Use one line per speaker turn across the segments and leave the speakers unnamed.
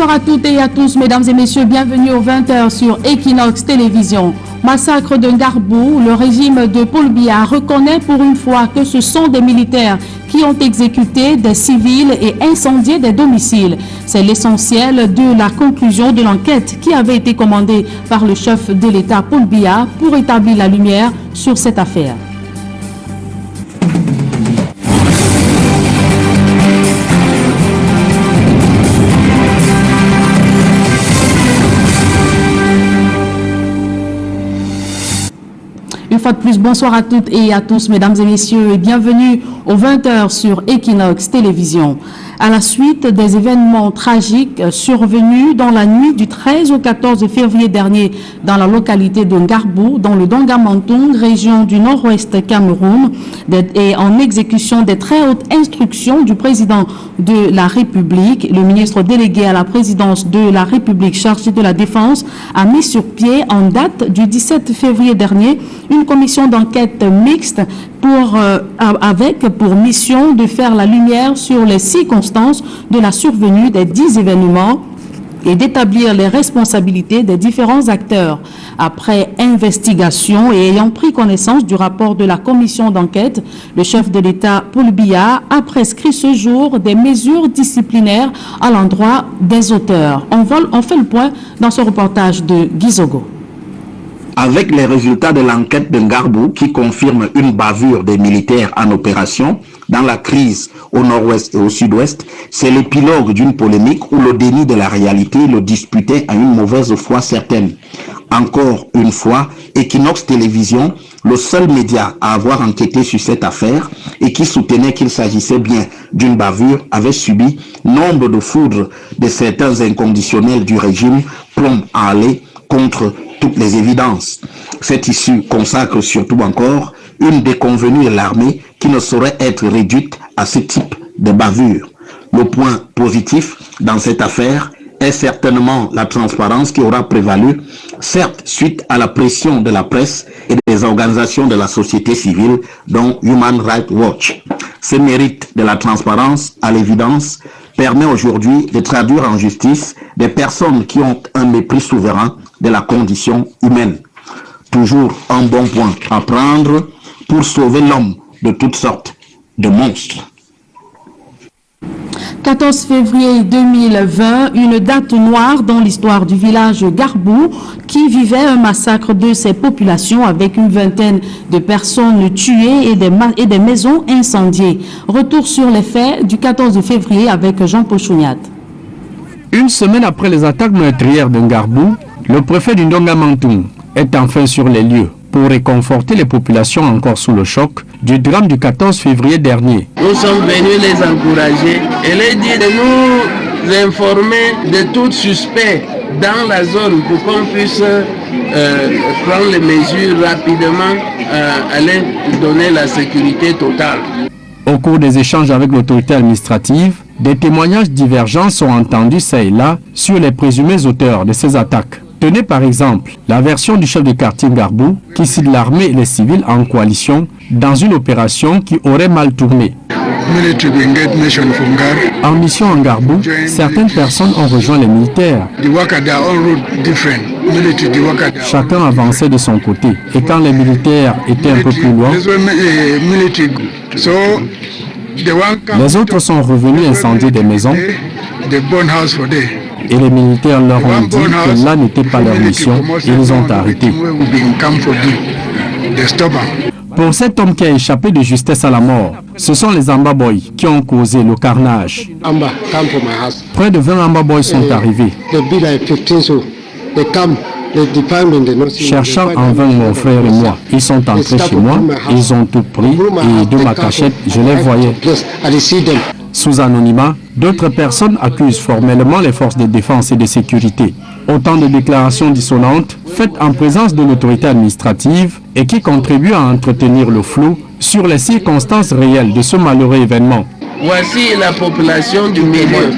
Bonsoir à toutes et à tous, mesdames et messieurs, bienvenue aux 20h sur Equinox Télévision. Massacre de Ngarbou, le régime de Paul Biya reconnaît pour une fois que ce sont des militaires qui ont exécuté des civils et incendié des domiciles. C'est l'essentiel de la conclusion de l'enquête qui avait été commandée par le chef de l'État Paul Biya pour établir la lumière sur cette affaire. Une fois de plus, bonsoir à toutes et à tous, mesdames et messieurs, et bienvenue aux 20h sur Equinox Télévision. À la suite des événements tragiques survenus dans la nuit du 13 au 14 février dernier dans la localité de Ngarbou, dans le Donga-Mantung, région du nord-ouest Cameroun, et en exécution des très hautes instructions du président de la République, le ministre délégué à la présidence de la République chargé de la Défense a mis sur pied en date du 17 février dernier une commission d'enquête mixte avec pour mission de faire la lumière sur les circonstances de la survenue des 10 événements et d'établir les responsabilités des différents acteurs. Après investigation et ayant pris connaissance du rapport de la commission d'enquête, le chef de l'État, Paul Biya, a prescrit ce jour des mesures disciplinaires à l'endroit des auteurs. On fait le point dans ce reportage de Gizogo.
Avec les résultats de l'enquête de Ngarbou qui confirme une bavure des militaires en opération dans la crise au nord-ouest et au sud-ouest, c'est l'épilogue d'une polémique où le déni de la réalité le disputait à une mauvaise foi certaine. Encore une fois, Equinox Télévision, le seul média à avoir enquêté sur cette affaire et qui soutenait qu'il s'agissait bien d'une bavure, avait subi nombre de foudres de certains inconditionnels du régime, plomb à aller contre toutes les évidences. Cette issue consacre surtout encore une déconvenue de l'armée qui ne saurait être réduite à ce type de bavure. Le point positif dans cette affaire est certainement la transparence qui aura prévalu, certes suite à la pression de la presse et des organisations de la société civile, dont Human Rights Watch. Ce mérite de la transparence, à l'évidence, permet aujourd'hui de traduire en justice des personnes qui ont un mépris souverain de la condition humaine. Toujours un bon point à prendre pour sauver l'homme de toutes sortes de monstres.
14 février 2020, une date noire dans l'histoire du village Ngarbou qui vivait un massacre de ses populations avec une vingtaine de personnes tuées et des maisons incendiées. Retour sur les faits du 14 février avec Jean Pochouniat.
Une semaine après les attaques meurtrières de Ngarbou, le préfet du Donga-Mantung est enfin sur les lieux pour réconforter les populations encore sous le choc du drame du 14 février dernier.
Nous sommes venus les encourager et les dire de nous informer de tout suspect dans la zone pour qu'on puisse prendre les mesures rapidement, aller donner la sécurité totale.
Au cours des échanges avec l'autorité administrative, des témoignages divergents sont entendus çà et là sur les présumés auteurs de ces attaques. Tenez par exemple la version du chef de quartier Ngarbou qui cite l'armée et les civils en coalition dans une opération qui aurait mal tourné. En mission en Ngarbou, certaines personnes ont rejoint les militaires. Chacun avançait de son côté et quand les militaires étaient un peu plus loin, les autres sont revenus incendier des maisons. Et les militaires leur ont dit que là n'était pas leur mission et ils ont arrêté. Pour cet homme qui a échappé de justesse à la mort, ce sont les Amba Boys qui ont causé le carnage. Près de 20 Amba Boys sont arrivés. Cherchant en vain mon frère et moi, ils sont entrés chez moi, ils ont tout pris et de ma cachette, je les voyais. Sous anonymat, d'autres personnes accusent formellement les forces de défense et de sécurité. Autant de déclarations dissonantes faites en présence de l'autorité administrative et qui contribuent à entretenir le flou sur les circonstances réelles de ce malheureux événement.
Voici la population du milieu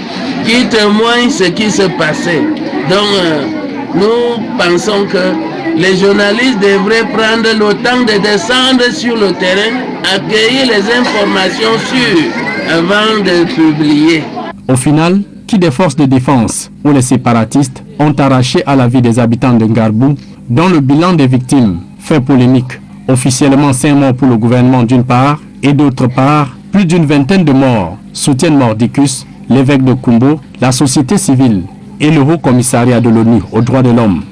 qui témoigne ce qui se passait. Donc nous pensons que les journalistes devraient prendre le temps de descendre sur le terrain, accueillir les informations sûres avant de publier.
Au final, sortie des forces de défense où les séparatistes ont arraché à la vie des habitants de Ngarbou, dont le bilan des victimes fait polémique. Officiellement 5 morts pour le gouvernement d'une part et d'autre part, plus d'une vingtaine de morts, soutiennent Mordicus, l'évêque de Kumbo, la société civile et le Haut Commissariat de l'ONU aux droits de l'homme.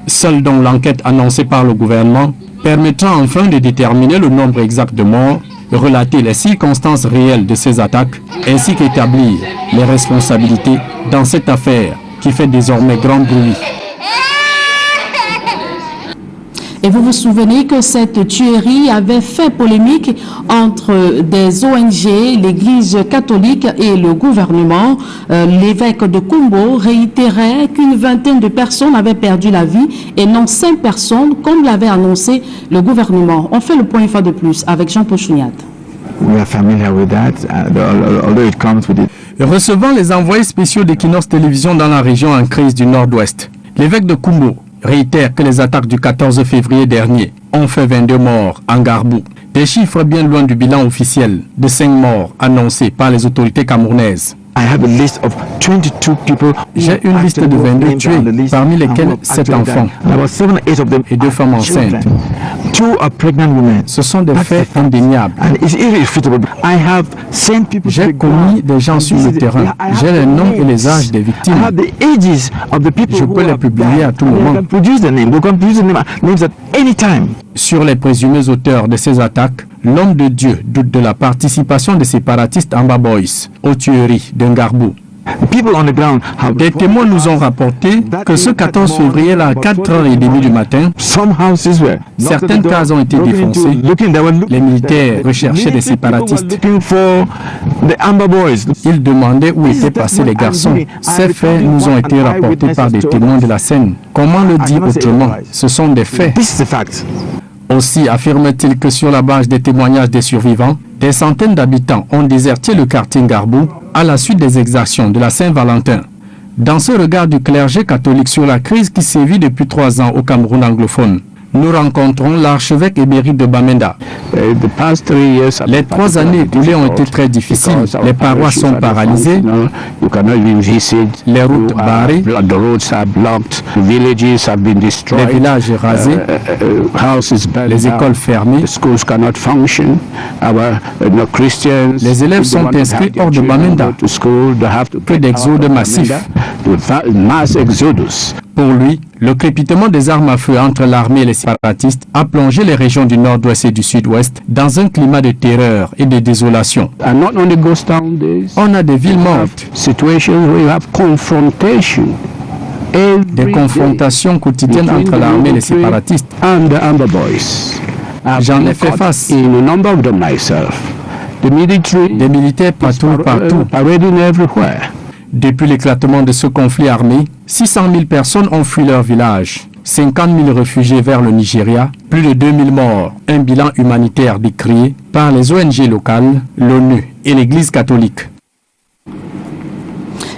Seule donc l'enquête annoncée par le gouvernement permettra enfin de déterminer le nombre exact de morts, relater les circonstances réelles de ces attaques, ainsi qu'établir les responsabilités dans cette affaire qui fait désormais grand bruit.
Et vous vous souvenez que cette tuerie avait fait polémique entre des ONG, l'Église catholique et le gouvernement. L'évêque de Kumbo réitérait qu'une vingtaine de personnes avaient perdu la vie et non 5 personnes, comme l'avait annoncé le gouvernement. On fait le point une fois de plus avec Jean-Paul Chouniat.
Recevant les envoyés spéciaux d'Equinox Télévision dans la région en crise du Nord-Ouest, l'évêque de Kumbo réitère que les attaques du 14 février dernier ont fait 22 morts en Ngarbou. Des chiffres bien loin du bilan officiel de 5 morts annoncés par les autorités camerounaises. J'ai une liste de 22 tués, parmi lesquels 7 enfants et 2 femmes enceintes. Ce sont des faits indéniables. J'ai commis des gens sur le terrain. J'ai les noms et les âges des victimes. Je peux les publier à tout moment. Sur les présumés auteurs de ces attaques, l'homme de Dieu doute de la participation des séparatistes Amba Boys aux tueries de Ngarbou. Des témoins nous ont rapporté que ce 14 février à 4h30 du matin, certaines cases ont été défoncées. Les militaires recherchaient des séparatistes. Ils demandaient où étaient passés les garçons. Ces faits nous ont été rapportés par des témoins de la scène. Comment le dire autrement? Ce sont des faits. Aussi affirme-t-il que sur la base des témoignages des survivants, des centaines d'habitants ont déserté le quartier Ngarbou à la suite des exactions de la Saint-Valentin. Dans ce regard du clergé catholique sur la crise qui sévit depuis 3 ans au Cameroun anglophone, nous rencontrons l'archevêque émérite de Bamenda. Les 3 années écoulées ont été très difficiles. Les paroisses sont paralysées, les routes barrées, les villages rasés, les écoles fermées. Les élèves sont inscrits hors de Bamenda. Que d'exodes massifs. Pour lui, le crépitement des armes à feu entre l'armée et les séparatistes a plongé les régions du nord-ouest et du sud-ouest dans un climat de terreur et de désolation. On a des villes mortes, des confrontations quotidiennes entre l'armée et les séparatistes. J'en ai fait face. Des militaires patrouillent partout. Depuis l'éclatement de ce conflit armé, 600 000 personnes ont fui leur village, 50 000 réfugiés vers le Nigeria, plus de 2 000 morts, un bilan humanitaire décrié par les ONG locales, l'ONU et l'Église catholique.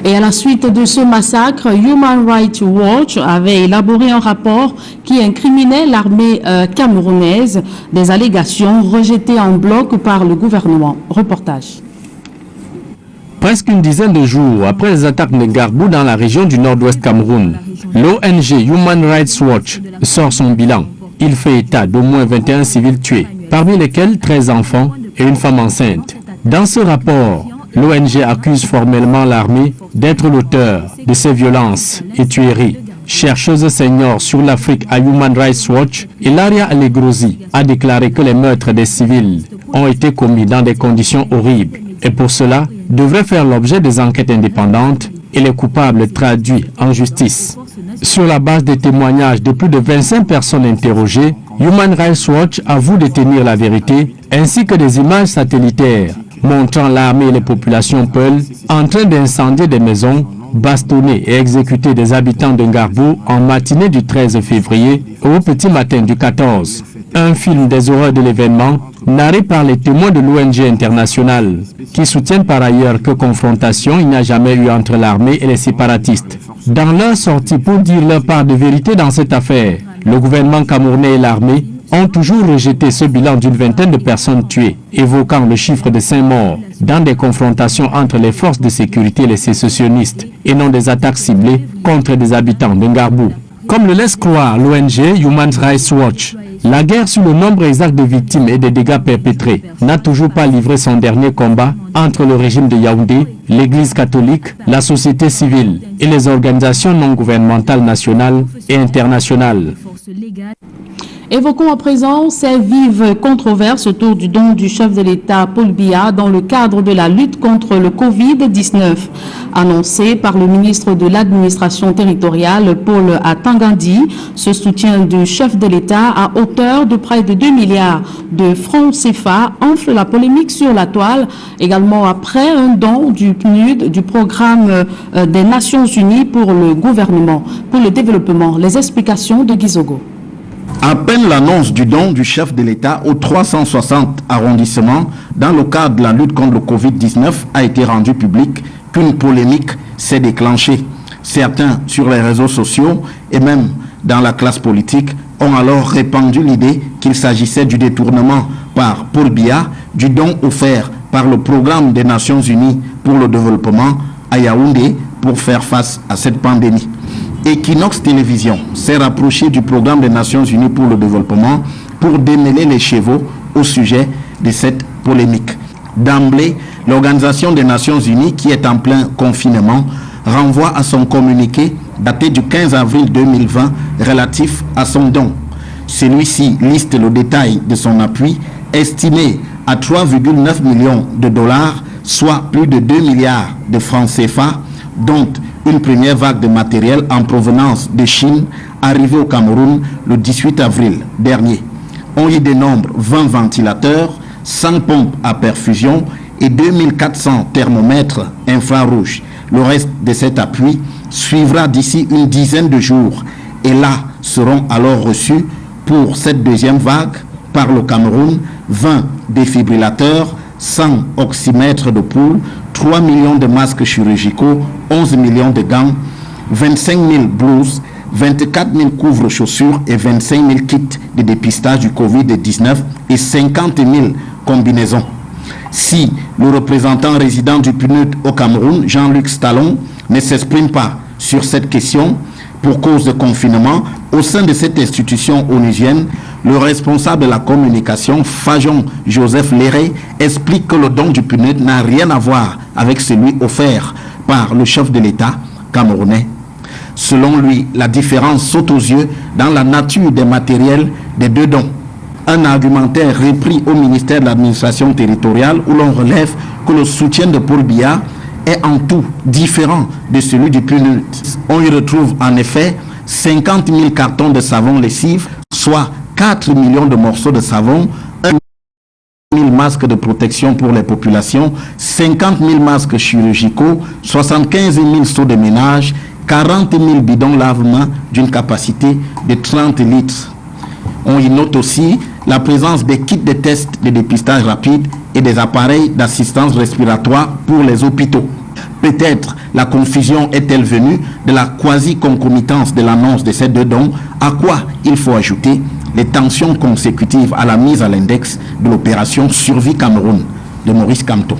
Et à la suite de ce massacre, Human Rights Watch avait élaboré un rapport qui incriminait l'armée camerounaise, des allégations rejetées en bloc par le gouvernement. Reportage.
Presque une dizaine de jours après les attaques de Ngarbou dans la région du nord-ouest Cameroun, l'ONG Human Rights Watch sort son bilan. Il fait état d'au moins 21 civils tués, parmi lesquels 13 enfants et une femme enceinte. Dans ce rapport, l'ONG accuse formellement l'armée d'être l'auteur de ces violences et tueries. Chercheuse senior sur l'Afrique à Human Rights Watch, Ilaria Allegrosi a déclaré que les meurtres des civils ont été commis dans des conditions horribles et pour cela devraient faire l'objet des enquêtes indépendantes et les coupables traduits en justice. Sur la base des témoignages de plus de 25 personnes interrogées, Human Rights Watch avoue détenir la vérité ainsi que des images satellitaires montrant l'armée et les populations Peul en train d'incendier des maisons, bastonner et exécuter des habitants de Ngarbou en matinée du 13 février au petit matin du 14. Un film des horreurs de l'événement, narré par les témoins de l'ONG internationale, qui soutiennent par ailleurs que confrontation il n'y a jamais eu entre l'armée et les séparatistes. Dans leur sortie pour dire leur part de vérité dans cette affaire, le gouvernement camerounais et l'armée ont toujours rejeté ce bilan d'une vingtaine de personnes tuées, évoquant le chiffre de 5 morts dans des confrontations entre les forces de sécurité et les sécessionnistes, et non des attaques ciblées contre des habitants de Ngarbou. Comme le laisse croire l'ONG Human Rights Watch, la guerre sur le nombre exact de victimes et des dégâts perpétrés n'a toujours pas livré son dernier combat entre le régime de Yaoundé, l'Église catholique, la société civile et les organisations non gouvernementales nationales et internationales.
Évoquons à présent ces vives controverses autour du don du chef de l'État Paul Biya dans le cadre de la lutte contre le Covid-19. Annoncé par le ministre de l'administration territoriale Paul Atangandi, ce soutien du chef de l'État à hauteur de près de 2 milliards de francs CFA enfle la polémique sur la toile, également après un don du PNUD, du programme des Nations Unies pour le gouvernement, pour le développement. Les explications de Gizogo.
À peine l'annonce du don du chef de l'État aux 360 arrondissements dans le cadre de la lutte contre le Covid-19 a été rendue publique qu'une polémique s'est déclenchée. Certains sur les réseaux sociaux et même dans la classe politique ont alors répandu l'idée qu'il s'agissait du détournement par Paul Biya du don offert par le programme des Nations Unies pour le développement à Yaoundé pour faire face à cette pandémie. Equinox Télévision s'est rapproché du programme des Nations Unies pour le développement pour démêler les chevaux au sujet de cette polémique. D'emblée, l'Organisation des Nations Unies, qui est en plein confinement, renvoie à son communiqué daté du 15 avril 2020 relatif à son don. Celui-ci liste le détail de son appui, estimé à 3,9 millions de dollars, soit plus de 2 milliards de francs CFA, dont une première vague de matériel en provenance de Chine arrivée au Cameroun le 18 avril dernier. On y dénombre 20 ventilateurs, 100 pompes à perfusion et 2400 thermomètres infrarouges. Le reste de cet appui suivra d'ici une dizaine de jours et là seront alors reçus pour cette deuxième vague par le Cameroun 20 défibrillateurs, 100 oxymètres de poules, 3 millions de masques chirurgicaux, 11 millions de gants, 25 000 blouses, 24 000 couvre-chaussures et 25 000 kits de dépistage du Covid-19 et 50 000 combinaisons. Si le représentant résident du PNUD au Cameroun, Jean-Luc Stallon, ne s'exprime pas sur cette question pour cause de confinement, au sein de cette institution onusienne, le responsable de la communication, Fajon Joseph Léré, explique que le don du PNUD n'a rien à voir avec celui offert par le chef de l'État camerounais. Selon lui, la différence saute aux yeux dans la nature des matériels des deux dons. Un argumentaire repris au ministère de l'administration territoriale où l'on relève que le soutien de Paul Biya est en tout différent de celui du PNUD. On y retrouve en effet 50 000 cartons de savon lessive, soit 4 millions de morceaux de savon, 1 000 masques de protection pour les populations, 50 000 masques chirurgicaux, 75 000 seaux de ménage, 40 000 bidons lave-mains d'une capacité de 30 litres. On y note aussi la présence des kits de tests de dépistage rapide et des appareils d'assistance respiratoire pour les hôpitaux. Peut-être la confusion est-elle venue de la quasi-concomitance de l'annonce de ces deux dons, à quoi il faut ajouter les tensions consécutives à la mise à l'index de l'opération Survie Cameroun de Maurice Kamto.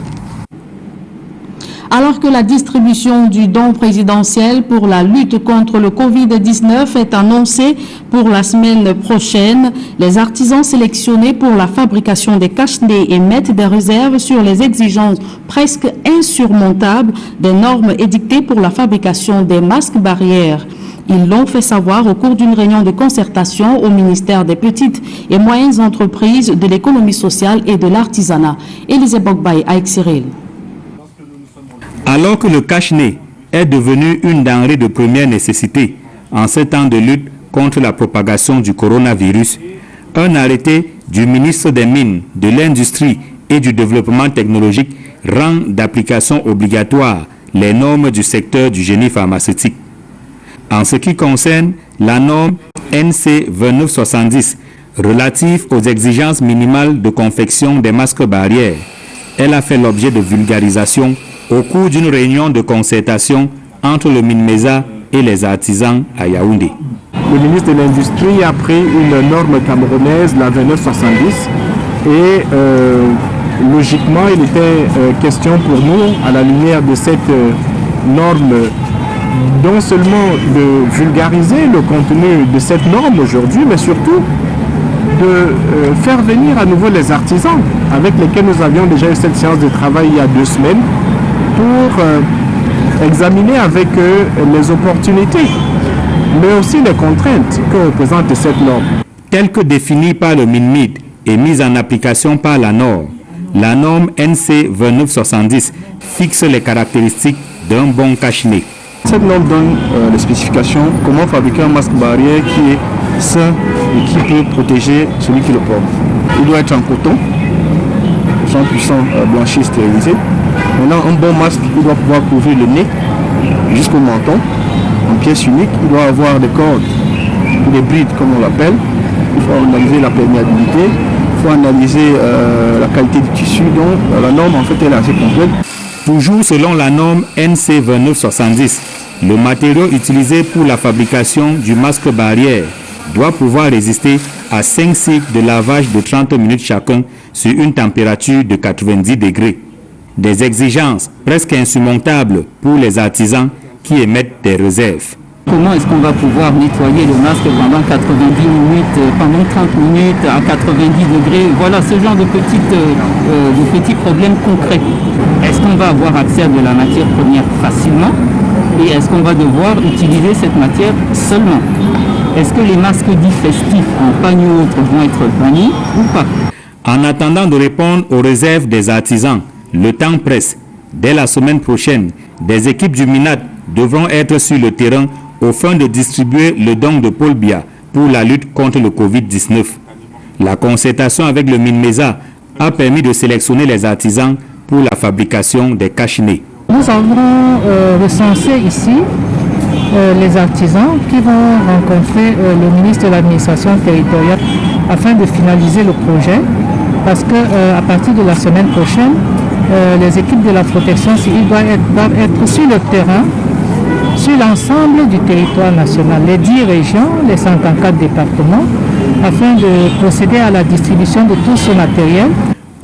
Alors que la distribution du don présidentiel pour la lutte contre le Covid-19 est annoncée pour la semaine prochaine, les artisans sélectionnés pour la fabrication des cache-nez émettent des réserves sur les exigences presque insurmontables des normes édictées pour la fabrication des masques barrières. Ils l'ont fait savoir au cours d'une réunion de concertation au ministère des Petites et Moyennes Entreprises, de l'économie sociale et de l'artisanat. Élisée Bogbaï à Cyril.
Alors que le cache-nez est devenu une denrée de première nécessité en ces temps de lutte contre la propagation du coronavirus, un arrêté du ministre des Mines, de l'Industrie et du Développement technologique rend d'application obligatoire les normes du secteur du génie pharmaceutique. En ce qui concerne la norme NC 2970 relative aux exigences minimales de confection des masques barrières, elle a fait l'objet de vulgarisation au cours d'une réunion de concertation entre le MINMESA et les artisans à Yaoundé.
Le ministre de l'Industrie a pris une norme camerounaise, la 2970, et logiquement, il était question pour nous, à la lumière de cette norme, non seulement de vulgariser le contenu de cette norme aujourd'hui, mais surtout de faire venir à nouveau les artisans avec lesquels nous avions déjà eu cette séance de travail il y a 2 semaines pour examiner avec eux les opportunités, mais aussi les contraintes que représente cette norme.
Telle que définie par le MINMID et mise en application par la norme NC 2970 fixe les caractéristiques d'un bon cache-nez.
Cette norme donne les spécifications, comment fabriquer un masque barrière qui est sain et qui peut protéger celui qui le porte. Il doit être en coton, 100% blanchi stérilisé. Maintenant, un bon masque, il doit pouvoir couvrir le nez jusqu'au menton, en pièce unique. Il doit avoir des cordes ou des brides, comme on l'appelle. Il faut analyser la perméabilité, il faut analyser la qualité du tissu. Donc, la norme, en fait, elle est assez complète.
Toujours selon la norme NC 2970, le matériau utilisé pour la fabrication du masque barrière doit pouvoir résister à 5 cycles de lavage de 30 minutes chacun sur une température de 90 degrés. Des exigences presque insurmontables pour les artisans qui émettent des réserves.
Comment est-ce qu'on va pouvoir nettoyer le masque pendant 90 minutes, pendant 30 minutes à 90 degrés? Voilà ce genre de petits problèmes concrets. Est-ce qu'on va avoir accès à de la matière première facilement? Et est-ce qu'on va devoir utiliser cette matière seulement? Est-ce que les masques dits festifs en pagne ou autres vont être bannis ou pas?
En attendant de répondre aux réserves des artisans, le temps presse. Dès la semaine prochaine, des équipes du MINAD devront être sur le terrain aux fins de distribuer le don de Paul Biya pour la lutte contre le Covid-19. La concertation avec le MINMESA a permis de sélectionner les artisans pour la fabrication des cache-nez.
Nous avons recensé ici les artisans qui vont rencontrer le ministre de l'administration territoriale afin de finaliser le projet, parce qu'à partir de la semaine prochaine, les équipes de la protection civile doivent être sur le terrain, sur l'ensemble du territoire national, les 10 régions, les 54 départements, afin de procéder à la distribution de tout ce matériel.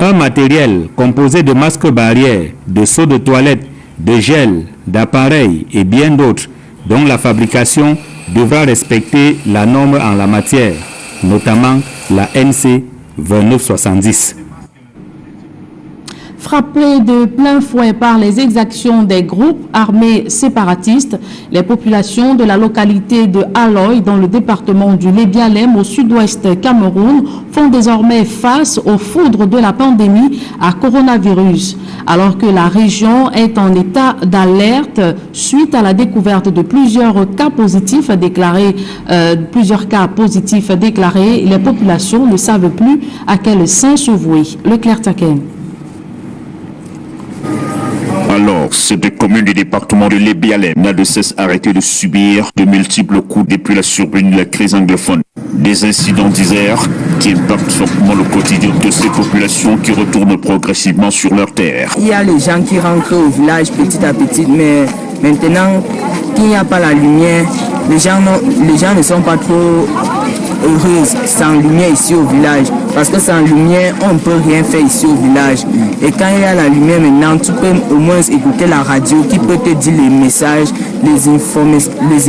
Un matériel composé de masques barrières, de seaux de toilette, de gel, d'appareils et bien d'autres, dont la fabrication devra respecter la norme en la matière, notamment la NC 2970.
Frappés de plein fouet par les exactions des groupes armés séparatistes, les populations de la localité de Aloy, dans le département du Lébialem, au sud-ouest Cameroun, font désormais face aux foudres de la pandémie à coronavirus. Alors que la région est en état d'alerte suite à la découverte de plusieurs cas positifs déclarés, les populations ne savent plus à quel saint se vouer. Leclerc Taken.
Alors, cette commune du département de Lébialem n'a de cesse arrêté de subir de multiples coups depuis la survenue de la crise anglophone. Des incidents d'Isère qui impactent fortement le quotidien de ces populations qui retournent progressivement sur leur terre.
Il y a les gens qui rentrent au village petit à petit, mais maintenant qu'il n'y a pas la lumière, les gens ne sont pas trop heureux sans lumière ici au village, parce que sans lumière on ne peut rien faire ici au village. Et quand il y a la lumière maintenant, tu peux au moins écouter la radio qui peut te dire les messages, les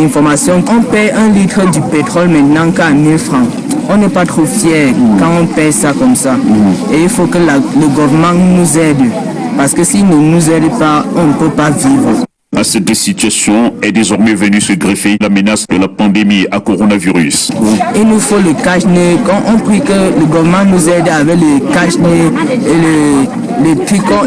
informations. On paie 1 litre du pétrole maintenant qu'à 1000 francs. On n'est pas trop fiers quand on paie ça comme ça. Et il faut que le gouvernement nous aide, parce que s'il ne nous aide pas, on ne peut pas vivre.
À cette situation est désormais venue se greffer la menace de la pandémie à coronavirus.
Il nous faut le cache-nez. Quand on prie que le gouvernement nous aide avec le cache-nez et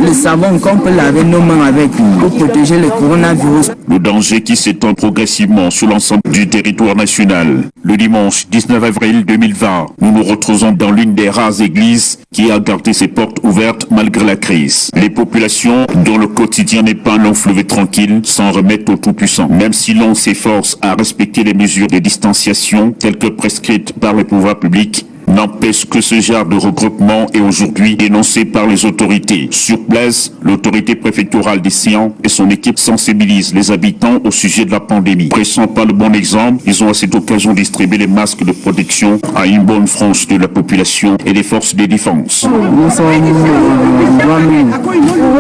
le savon qu'on peut laver nos mains avec pour protéger le coronavirus.
Le danger qui s'étend progressivement sur l'ensemble du territoire national. Le dimanche 19 avril 2020, nous nous retrouvons dans l'une des rares églises qui a gardé ses portes ouvertes malgré la crise. Les populations dont le quotidien n'est pas un long fleuve tranquille s'en remettent au Tout-Puissant. Même si l'on s'efforce à respecter les mesures de distanciation telles que prescrites par les pouvoirs publics, N'empêche que ce genre de regroupement est aujourd'hui dénoncé par les autorités. Sur place, l'autorité préfectorale des Sian et son équipe sensibilisent les habitants au sujet de la pandémie. Pressant pas le bon exemple, ils ont à cette occasion distribué les masques de protection à une bonne frange de la population et des forces de défense.
Nous sommes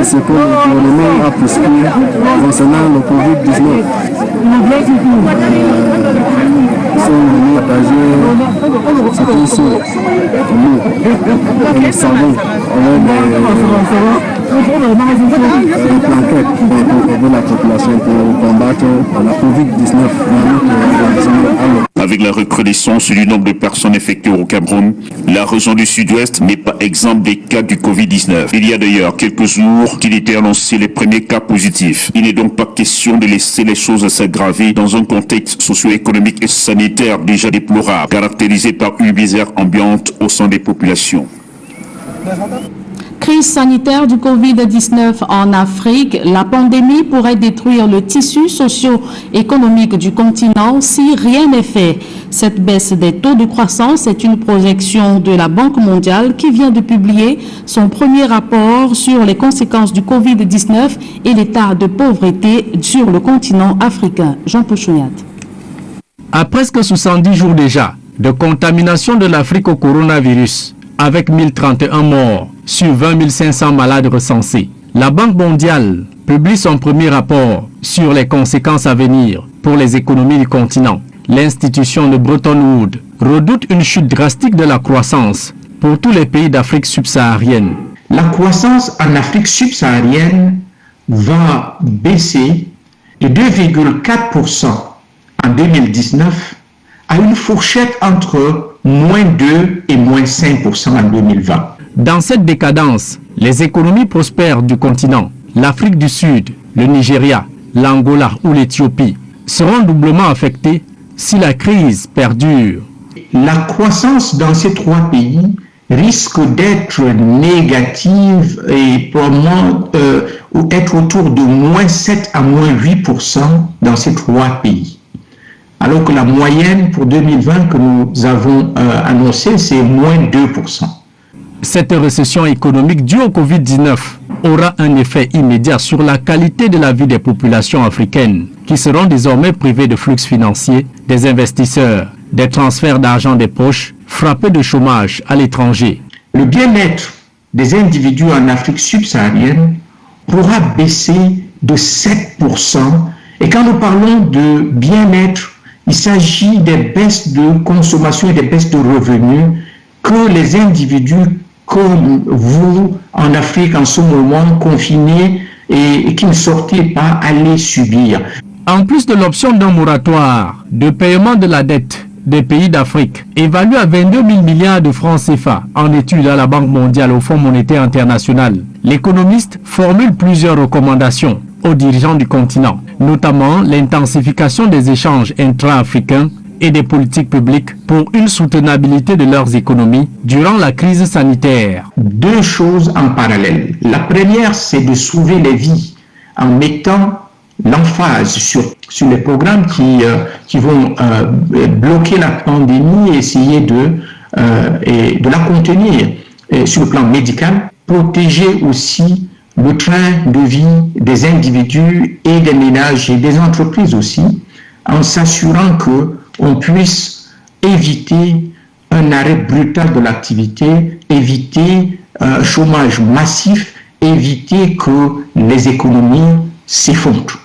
ce que le gouvernement a prescrit concernant le Covid-19. Nous sommes venus partager certaines choses pour nous. Nous savons avec des enquêtes pour aider la population pour combattre la Covid-19.
Avec la recrudescence du nombre de personnes infectées au Cameroun, la région du Sud-Ouest n'est pas exempte des cas du Covid-19. Il y a d'ailleurs quelques jours qu'il était annoncé les premiers cas positifs. Il n'est donc pas question de laisser les choses s'aggraver dans un contexte socio-économique et sanitaire déjà déplorable, caractérisé par une misère ambiante au sein des populations.
Crise sanitaire du Covid-19 en Afrique, la pandémie pourrait détruire le tissu socio-économique du continent si rien n'est fait. Cette baisse des taux de croissance est une projection de la Banque mondiale qui vient de publier son premier rapport sur les conséquences du Covid-19 et l'état de pauvreté sur le continent africain. Jean Pouchouniat.
À presque 70 jours déjà de contamination de l'Afrique au coronavirus, avec 1031 morts sur 20 500 malades recensés, la Banque mondiale publie son premier rapport sur les conséquences à venir pour les économies du continent. L'institution de Bretton Woods redoute une chute drastique de la croissance pour tous les pays d'Afrique subsaharienne.
La croissance en Afrique subsaharienne va baisser de 2,4% en 2019 à une fourchette entre moins 2 et moins 5% en 2020.
Dans cette décadence, les économies prospères du continent, l'Afrique du Sud, le Nigeria, l'Angola ou l'Éthiopie, seront doublement affectées si la crise perdure.
La croissance dans ces trois pays risque d'être négative et probablement être autour de moins 7 à moins 8% dans ces trois pays. Alors que la moyenne pour 2020 que nous avons annoncée, c'est moins 2%.
Cette récession économique due au Covid-19 aura un effet immédiat sur la qualité de la vie des populations africaines, qui seront désormais privées de flux financiers, des investisseurs, des transferts d'argent des poches, frappés de chômage à l'étranger.
Le bien-être des individus en Afrique subsaharienne pourra baisser de 7%. Et quand nous parlons de bien-être, il s'agit des baisses de consommation et des baisses de revenus que les individus comme vous, en Afrique, en ce moment, confinés et qui ne sortaient pas, allaient subir.
En plus de l'option d'un moratoire de paiement de la dette des pays d'Afrique, évalué à 22 000 milliards de francs CFA en étude à la Banque mondiale au Fonds monétaire international, l'économiste formule plusieurs recommandations aux dirigeants du continent, notamment l'intensification des échanges intra-africains et des politiques publiques pour une soutenabilité de leurs économies durant la crise sanitaire.
Deux choses en parallèle. La première, c'est de sauver les vies en mettant l'emphase sur les programmes qui vont bloquer la pandémie et essayer de la contenir sur le plan médical, protéger aussi le train de vie des individus et des ménages et des entreprises aussi, en s'assurant qu'on puisse éviter un arrêt brutal de l'activité, éviter un chômage massif, éviter que les économies s'effondrent.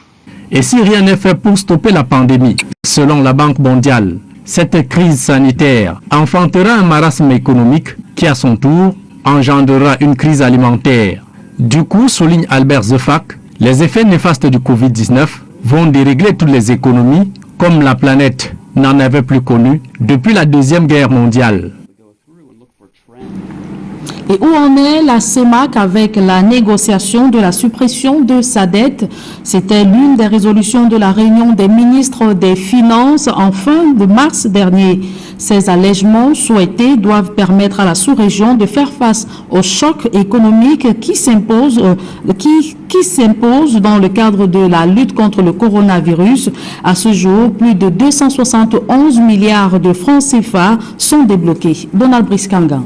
Et si rien n'est fait pour stopper la pandémie, selon la Banque mondiale, cette crise sanitaire enfantera un marasme économique qui, à son tour, engendrera une crise alimentaire. Du coup, souligne Albert Zefak, les effets néfastes du Covid-19 vont dérégler toutes les économies comme la planète n'en avait plus connu depuis la Deuxième Guerre mondiale.
Et où en est la CEMAC avec la négociation de la suppression de sa dette? C'était l'une des résolutions de la réunion des ministres des Finances en fin de mars dernier. Ces allègements souhaités doivent permettre à la sous-région de faire face au choc économique qui s'impose dans le cadre de la lutte contre le coronavirus. À ce jour, plus de 271 milliards de francs CFA sont débloqués. Donald Briskanga.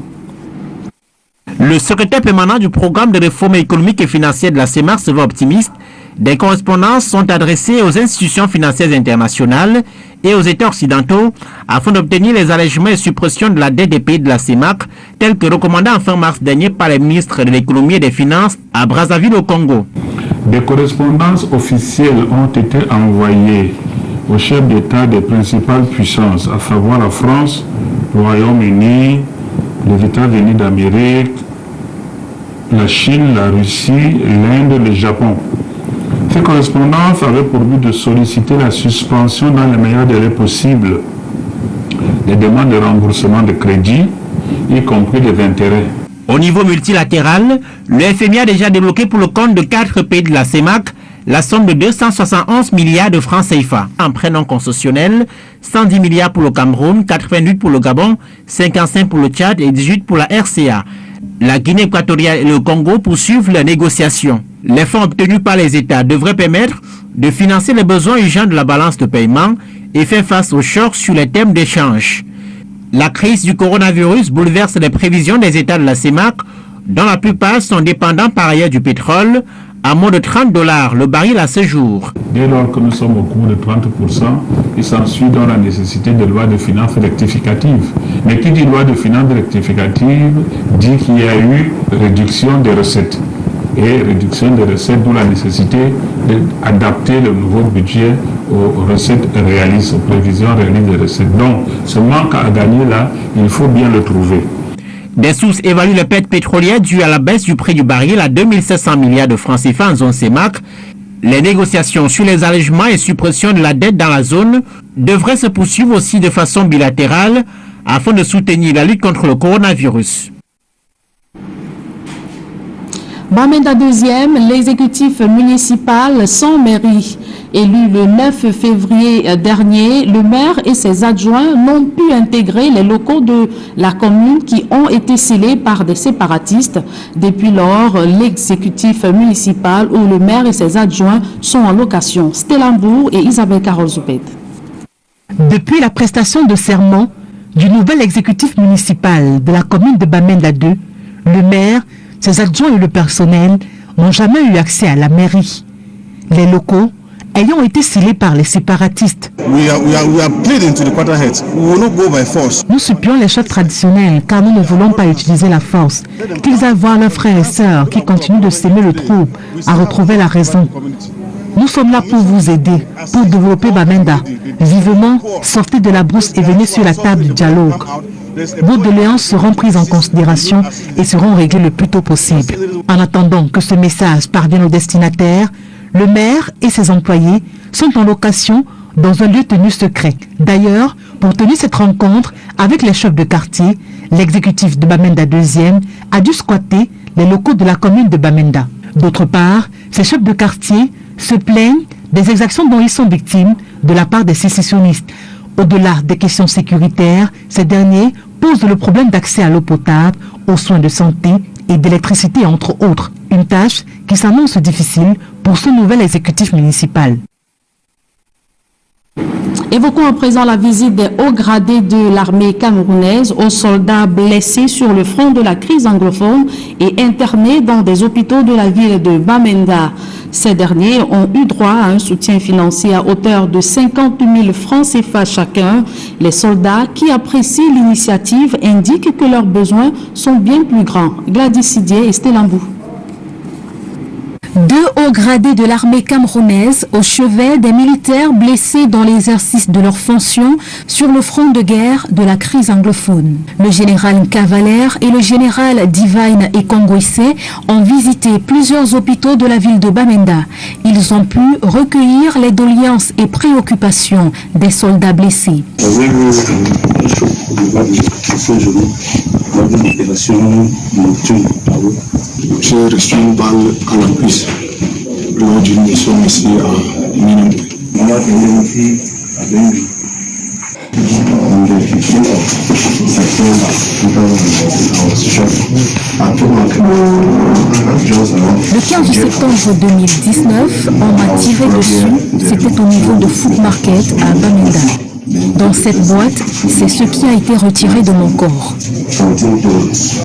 Le secrétaire permanent du programme de réforme économique et financière de la CEMAC se veut optimiste. Des correspondances sont adressées aux institutions financières internationales et aux États occidentaux afin d'obtenir les allègements et suppressions de la dette des pays de la CEMAC, tels que recommandés en fin mars dernier par les ministres de l'économie et des finances à Brazzaville au Congo.
Des correspondances officielles ont été envoyées aux chefs d'État des principales puissances, à savoir la France, le Royaume-Uni, les États-Unis d'Amérique, la Chine, la Russie, l'Inde, le Japon. Ces correspondances avaient pour but de solliciter la suspension dans les meilleurs délais possibles des demandes de remboursement de crédit, y compris des intérêts.
Au niveau multilatéral, le FMI a déjà débloqué pour le compte de 4 pays de la CEMAC la somme de 271 milliards de francs CFA. En prêt non concessionnel, 110 milliards pour le Cameroun, 88 pour le Gabon, 55 pour le Tchad et 18 pour la RCA. La Guinée équatoriale et le Congo poursuivent les négociations. Les fonds obtenus par les États devraient permettre de financer les besoins urgents de la balance de paiement et faire face aux chocs sur les thèmes d'échange. La crise du coronavirus bouleverse les prévisions des États de la CEMAC, dont la plupart sont dépendants par ailleurs du pétrole, à moins de $30 le baril à ce jour.
Dès lors que nous sommes au cours de 30%, il s'ensuit dans la nécessité de loi de finances rectificative. Mais qui dit loi de finances rectificative dit qu'il y a eu réduction des recettes. Et réduction des recettes, d'où la nécessité d'adapter le nouveau budget aux recettes réalistes, aux prévisions réalistes des recettes. Donc, ce manque à gagner là, il faut bien le trouver.
Des sources évaluent les pertes pétrolières dues à la baisse du prix du baril à 2700 milliards de francs CFA en zone CEMAC. Les négociations sur les allègements et suppressions de la dette dans la zone devraient se poursuivre aussi de façon bilatérale afin de soutenir la lutte contre le coronavirus.
Bamenda 2e, l'exécutif municipal sans mairie. Élu le 9 février dernier, le maire et ses adjoints n'ont pu intégrer les locaux de la commune qui ont été scellés par des séparatistes. Depuis lors, l'exécutif municipal où le maire et ses adjoints sont en location. Stellambourg et Isabelle Carole Zoupet.
Depuis la prestation de serment du nouvel exécutif municipal de la commune de Bamenda 2, le maire, ses adjoints et le personnel n'ont jamais eu accès à la mairie. Les locaux ayant été scellés par les séparatistes. Nous supplions les chefs traditionnels car nous ne voulons pas utiliser la force. Qu'ils aillent voir leurs frères et sœurs qui continuent de s'aimer le trouble à retrouver la raison. Nous sommes là pour vous aider, pour développer Bamenda. Vivement, sortez de la brousse et venez sur la table du dialogue. Vos doléances seront prises en considération et seront réglées le plus tôt possible. En attendant que ce message parvienne aux destinataires, le maire et ses employés sont en location dans un lieu tenu secret. D'ailleurs, pour tenir cette rencontre avec les chefs de quartier, l'exécutif de Bamenda 2e a dû squatter les locaux de la commune de Bamenda. D'autre part, ces chefs de quartier se plaignent des exactions dont ils sont victimes de la part des sécessionnistes. Au-delà des questions sécuritaires, ces derniers posent le problème d'accès à l'eau potable, aux soins de santé et d'électricité, entre autres. Une tâche qui s'annonce difficile pour ce nouvel exécutif municipal.
Évoquons à présent la visite des hauts gradés de l'armée camerounaise aux soldats blessés sur le front de la crise anglophone et internés dans des hôpitaux de la ville de Bamenda. Ces derniers ont eu droit à un soutien financier à hauteur de 50 000 francs CFA chacun. Les soldats qui apprécient l'initiative indiquent que leurs besoins sont bien plus grands. Gladys Sidier et Stellambou.
Deux hauts gradés de l'armée camerounaise au chevet des militaires blessés dans l'exercice de leurs fonctions sur le front de guerre de la crise anglophone. Le général Cavalère et le général Divine et Kongoïse ont visité plusieurs hôpitaux de la ville de Bamenda. Ils ont pu recueillir les doléances et préoccupations des soldats blessés.
au delà de ce jour, lors d'une opération nocturne. J'ai reçu une balle à la cuisse lors d'une mission ici à Minamboy. On a tenu ici à Bengue.
Le 15 septembre 2019, on m'a tiré dessus, c'était au niveau de Food Market à Bamenda. Dans cette boîte, c'est ce qui a été retiré de mon corps.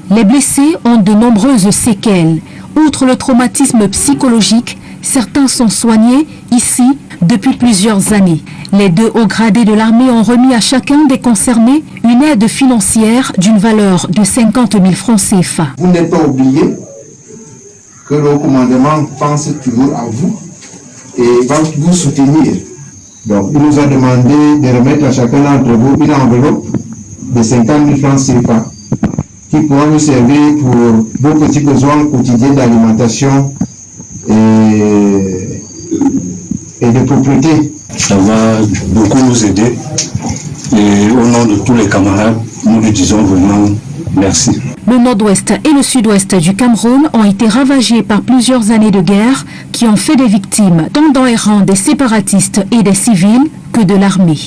Les blessés ont de nombreuses séquelles. Outre le traumatisme psychologique, certains sont soignés ici depuis plusieurs années. Les 2 hauts gradés de l'armée ont remis à chacun des concernés une aide financière d'une valeur de 50 000 francs CFA.
Vous n'êtes pas oublié que le commandement pense toujours à vous et va vous soutenir. Donc, il nous a demandé de remettre à chacun d'entre vous une enveloppe de 50 000 francs CFA qui pourra nous servir pour vos petits besoins quotidiens d'alimentation et de propreté.
Ça va beaucoup nous aider et au nom de tous les camarades, nous lui disons vraiment merci.
Le nord-ouest et le sud-ouest du Cameroun ont été ravagés par plusieurs années de guerre qui ont fait des victimes, tant dans les rangs des séparatistes et des civils que de l'armée.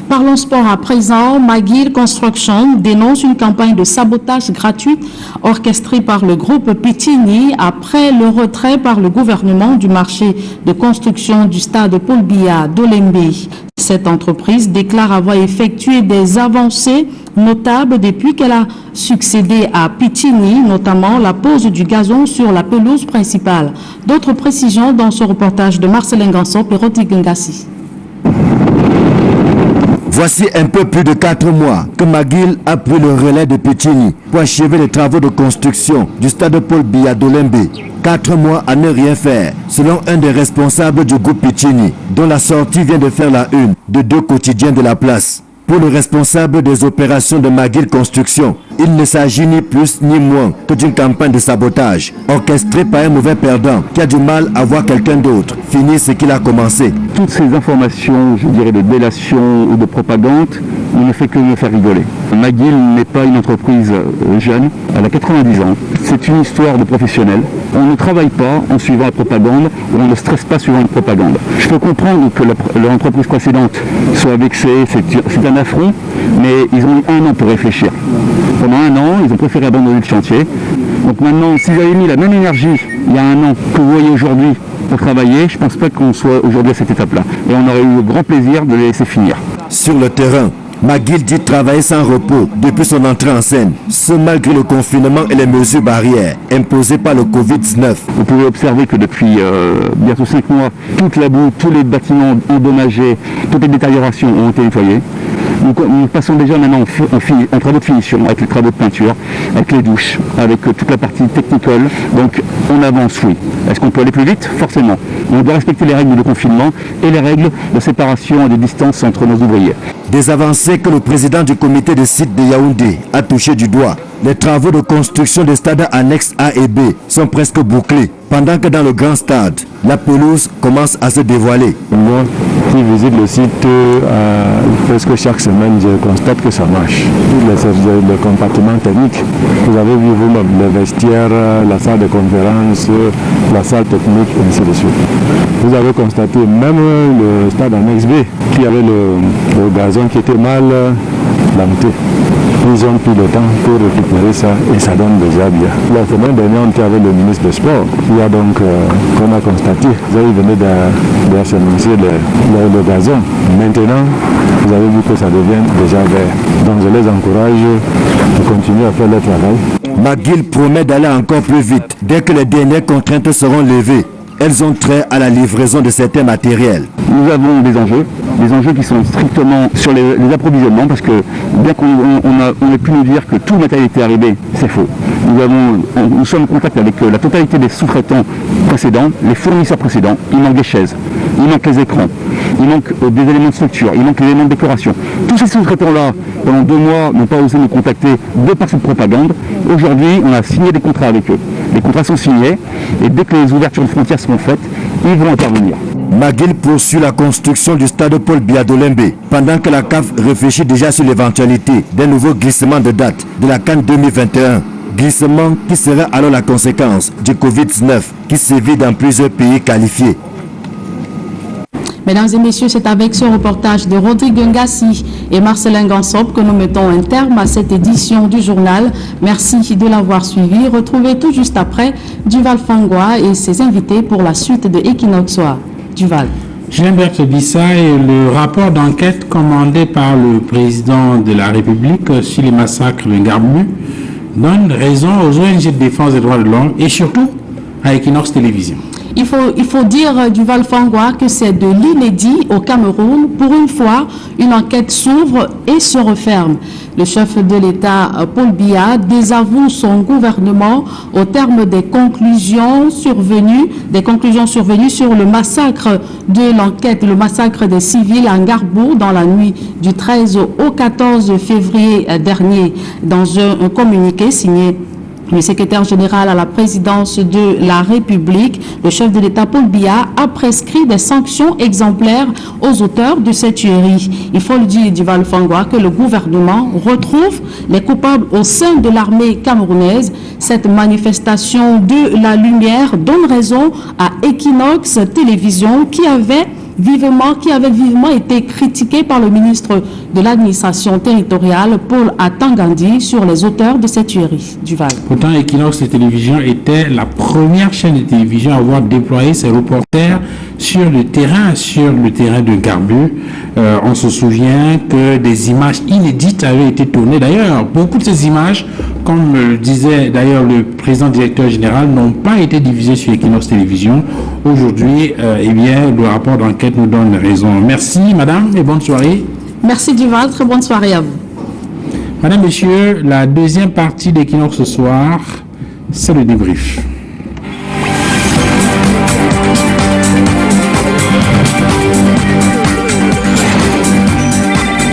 Parlons sport à présent. McGill Construction dénonce une campagne de sabotage gratuite orchestrée par le groupe Pitini après le retrait par le gouvernement du marché de construction du stade Paul Biya d'Olembe. Cette entreprise déclare avoir effectué des avancées notables depuis qu'elle a succédé à Pitini, notamment la pose du gazon sur la pelouse principale. D'autres précisions dans ce reportage de Marcelin Gansop et Roti Gengassi.
Voici un peu plus de 4 mois que McGill a pris le relais de Pitini pour achever les travaux de construction du stade Paul Biya d'Olembe. 4 mois à ne rien faire, selon un des responsables du groupe Pitini, dont la sortie vient de faire la une de 2 quotidiens de la place. Pour le responsable des opérations de McGill Construction, il ne s'agit ni plus ni moins que d'une campagne de sabotage orchestrée par un mauvais perdant qui a du mal à voir quelqu'un d'autre finir ce qu'il a commencé.
Toutes ces informations, je dirais de délation ou de propagande, il ne fait que me faire rigoler. McGill n'est pas une entreprise jeune, elle a 90 ans. C'est une histoire de professionnels. On ne travaille pas en suivant la propagande, ou on ne stresse pas suivant une propagande. Je peux comprendre que l'entreprise précédente soit vexée, c'est un affront, mais ils ont eu 1 an pour réfléchir. Pendant 1 an, ils ont préféré abandonner le chantier. Donc maintenant, s'ils avaient mis la même énergie il y a 1 an que vous voyez aujourd'hui pour travailler, je ne pense pas qu'on soit aujourd'hui à cette étape-là. Et on aurait eu le grand plaisir de les laisser finir.
Sur le terrain, McGill dit travailler sans repos depuis son entrée en scène, ce malgré le confinement et les mesures barrières imposées par le Covid-19.
Vous pouvez observer que depuis bientôt 5 mois, toute la boue, tous les bâtiments endommagés, toutes les détériorations ont été nettoyées. Nous passons déjà maintenant en travaux de finition, avec les travaux de peinture, avec les douches, avec toute la partie technicole. Donc on avance, oui. Est-ce qu'on peut aller plus vite? Forcément. On doit respecter les règles de confinement et les règles de séparation et de distance entre nos ouvriers.
Des avancées que le président du comité de site de Yaoundé a touché du doigt. Les travaux de construction des stades annexes A et B sont presque bouclés, pendant que dans le grand stade, la pelouse commence à se dévoiler.
Moi qui visite le site presque chaque semaine, je constate que ça marche. Les compartiments techniques, vous avez vu vous-même, les vestiaires, la salle de conférence, la salle technique, et ainsi de suite. Vous avez constaté même le stade annexe B, qui avait le gazon qui était mal lamté. Ils ont pris le temps pour récupérer ça et ça donne déjà bien. La semaine dernière, on était avec le ministre des Sports. Il y a donc, qu'on a constaté, vous avez venu d'assainir le gazon. Maintenant, vous avez vu que ça devient déjà vert. Donc je les encourage à continuer à faire le travail.
McGill promet d'aller encore plus vite dès que les dernières contraintes seront levées. Elles ont trait à la livraison de certains matériels.
Nous avons des enjeux qui sont strictement sur les approvisionnements, parce que bien qu'on ait pu nous dire que tout le matériel était arrivé, c'est faux. Nous sommes en contact avec la totalité des sous-traitants précédents, les fournisseurs précédents. Il manque des chaises, il manque les écrans, il manque des éléments de structure, il manque les éléments de décoration. Tous ces sous-traitants-là, pendant 2 mois, n'ont pas osé nous contacter de par cette propagande. Aujourd'hui, on a signé des contrats avec eux. Les contrats sont signés et dès que les ouvertures de frontières seront faites, ils vont intervenir.
McGill poursuit la construction du stade Paul Biya d'Olembe, pendant que la CAF réfléchit déjà sur l'éventualité d'un nouveau glissement de date de la CAN 2021. Glissement qui sera alors la conséquence du Covid-19 qui sévit dans plusieurs pays qualifiés.
Mesdames et messieurs, c'est avec ce reportage de Rodrigue Ngassi et Marcelin Gansop que nous mettons un terme à cette édition du journal. Merci de l'avoir suivi. Retrouvez tout juste après Duval Fangwa et ses invités pour la suite de Equinox Soir. Duval.
Jean-Bertrand Bissa et le rapport d'enquête commandé par le président de la République sur les massacres de Garbu donne raison aux ONG de défense des droits de l'homme et surtout à Equinox Télévision.
Il faut dire, Duval Fangwa, que c'est de l'inédit au Cameroun. Pour une fois, une enquête s'ouvre et se referme. Le chef de l'État, Paul Biya, désavoue son gouvernement au terme des conclusions survenues sur le massacre de l'enquête, le massacre des civils à Ngarbou dans la nuit du 13 au 14 février dernier. Dans un communiqué signé le secrétaire général à la présidence de la République, le chef de l'État Paul Biya, a prescrit des sanctions exemplaires aux auteurs de cette tuerie. Il faut le dire, Duval Fangwa, que le gouvernement retrouve les coupables au sein de l'armée camerounaise. Cette manifestation de la lumière donne raison à Equinox Télévision qui avait vivement été critiqué par le ministre de l'administration territoriale, Paul Atangandi, sur les auteurs de cette tuerie. Duval.
Pourtant, Equinox Télévision était la première chaîne de télévision à avoir déployé ses reporters sur le terrain de Garbu. On se souvient que des images inédites avaient été tournées. D'ailleurs, beaucoup de ces images, comme le disait d'ailleurs le président directeur général, n'ont pas été diffusées sur Equinox Télévision. Aujourd'hui, le rapport d'enquête nous donne raison. Merci, madame, et bonne soirée.
Merci, Duval. Très bonne soirée à vous.
Madame, messieurs, la deuxième partie d'Equinox ce soir, c'est le débrief.